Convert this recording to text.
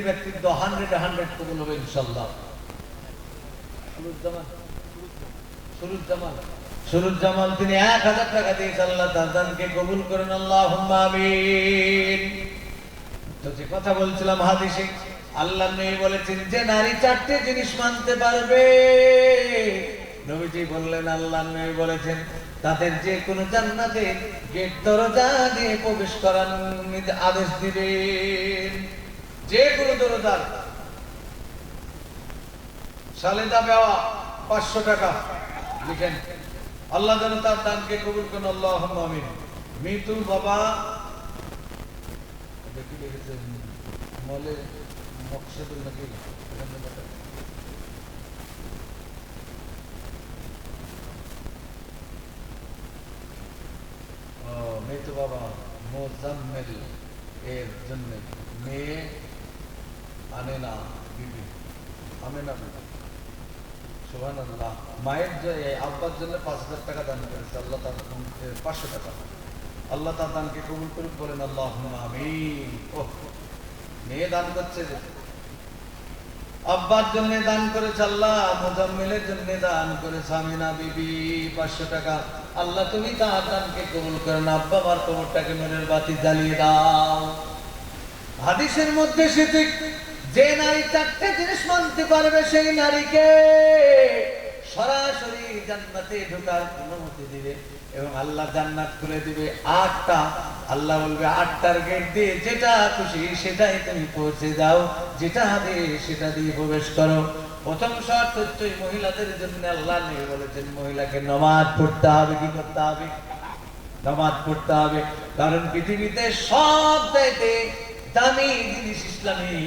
ব্যক্তিত্ব 100 কবুল হবে ইনশাআল্লাহ। সুরুজ জামাল তিনি 1000 টাকা দিয়ে আল্লাহ তার দানকে কবুল করেন, আল্লাহুম্মা আমিন। তো যে কথা বলছিলাম হাদিসে আল্লাহ নবী বলেছেন যে নারী 4টে জিনিস মানতে পারবে, নবীজি বললেন, আল্লাহ নবী বলেছেন তাদের যে কোনো জান্নাতে গেট দরজা দিয়ে প্রবেশ করার আদেশ দিবেন। যে কোনো দরজা। সালেদা বেওয়া 500 টাকা লিখেন, আল্লাহ যেন তার দানকে কবুল করেন, আল্লাহুম্মা আমিন। মিতু বাবা দেখি লিখেছেন মলে মকসদুল নাকি মিতু বাবা মোজাম্মেল এর জন্য মেয়ে আমেনা বিবি, আমেনা বিবি, সুবহানাল্লাহ। মায়ের আব্বার জন্য 5000 টাকা দান করেছে, আল্লাহ তার 500 টাকা, আল্লাহ তার দানকে কবুল করুন, বলেন আল্লাহুম্মা আমিন। ওহ, মেয়ে দান করছে, আব্বার জন্য দান করেছে, আল্লাহ মুজাম্মিলের জন্য দান করেছে আমিনা বিবি 500 টাকা, আল্লাহ তুমি তার দানকে কবুল করেন, আব্বা আমার কবরটাকে নূরের বাতি জ্বালিয়ে দাও। হাদিসের মধ্যে সেটি যে নারী 4টে জিনিস মানতে পারবে সেই নারীকে সরাসরি জান্নাতে ঢোকার অনুমতি দিবে এবং আল্লাহ জান্নাত খুলে দিবে 8টা। আল্লাহ বলবে 8টার গেট দিয়ে যেটা খুশি সেটাই তুমি পৌঁছে যাও, যেটা হবে সেটা দিয়ে প্রবেশ করো। প্রথম শর্ত হচ্ছে মহিলাদের জন্য আল্লাহ নবী বলেছেন মহিলাকে নামাজ পড়তে হবে। কি করতে হবে? নামাজ পড়তে হবে, কারণ পৃথিবীতে সব চাইতে দামি জিনিস ইসলামী